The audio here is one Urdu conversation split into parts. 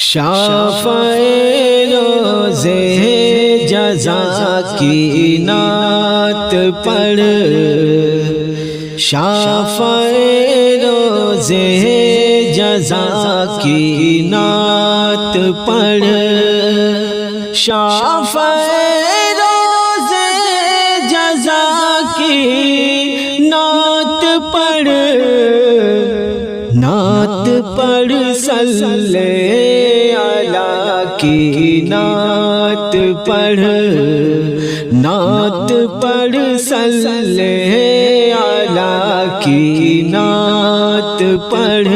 شافع روزے جزا کی نعت پڑھ، شافع روزے جزا کی نعت پڑھ، شافع روزے جزا کی نعت پڑھ، نعت پڑھ صلی علی کی نعت پڑھ، نعت پڑھ صلی علی کی نعت پڑھ،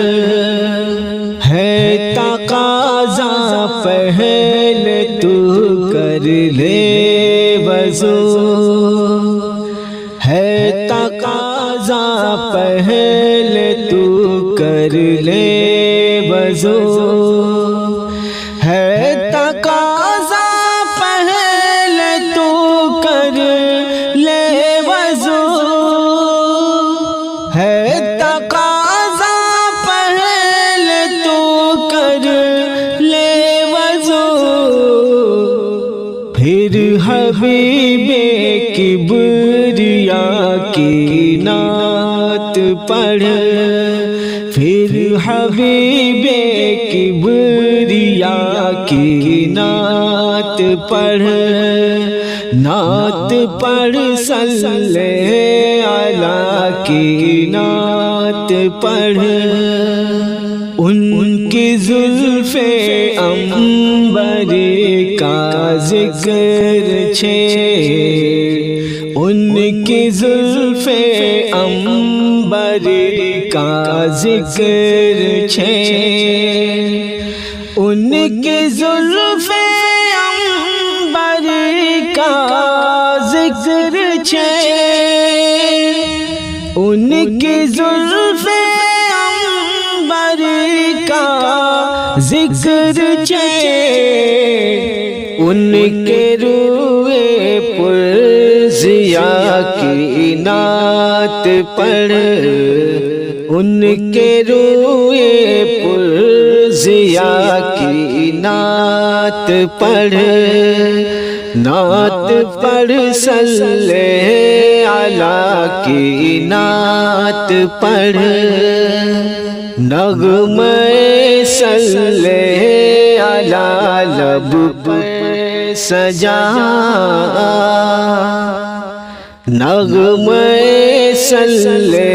ہے تقاضا پہلے تو کر لے وضو، ہے تقاضا پہلے تو کر لے وضو، ہے تقاضا پہلے تو کر لے وضو، ہے تقاضا پہلے تو کر لے وضو، پھر حبیب کبریا کی نعت پڑھ، پھر حبیب کبریا کی نعت پڑھ، نعت پڑھ صلی علی کی نعت پڑھ، ان کی زلف عنبر کا ذکر چھیڑ، ان کی زلف عنبر کا ذکر چھیڑ، ان کی زلف عنبر کا ذکر چھیڑ، ان کی زلف عنبر کا ذکر چھیڑ، ان کے روئے پر ضیا کی نعت پڑھ، ان کے روئے پر ضیا کی نعت پڑھ، نعت پڑھ صلی علی کی نعت پڑھ، نغمہ صلی علی لب پر سجا، نغمہ صلی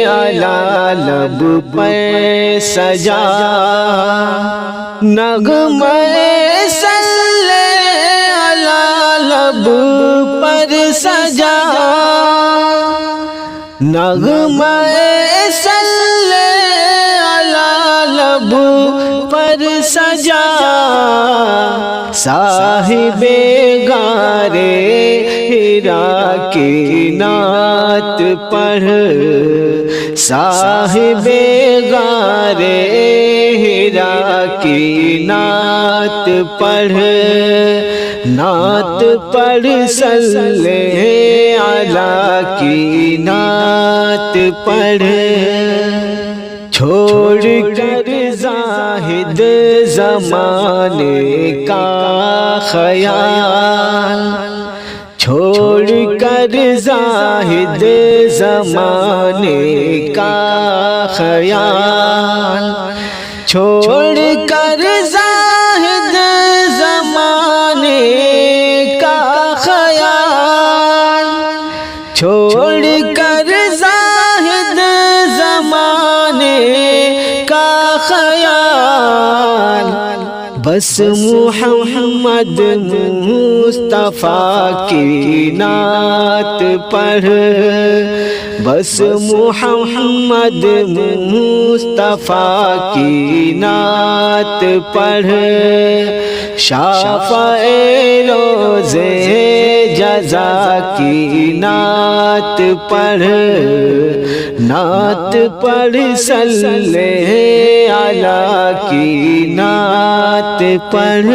علی لب پر سجا، نغمہ صلی علی لب پر سجا، نغمہ صلی علی لب پر سجا، صاحب غار حرا کی نعت پڑھ، صاحب غار حرا کی نعت پڑھ، نعت پڑھ صلی علی کی نعت پڑھ، چھوڑ کر زاہد زمانے کا خیال، چھوڑ کر زاہد زمانے کا خیال، چھوڑ کر زاہد زمانے کا خیال، چھوڑ کر زاہد زمانے کا خیال، بس محمد مصطفیٰ کی نعت پڑھ، بس محمد مصطفیٰ کی نعت پڑھ، شافع روزے جزا کی نعت پڑھ، نعت پڑھ صلی علی کی نعت پڑھ۔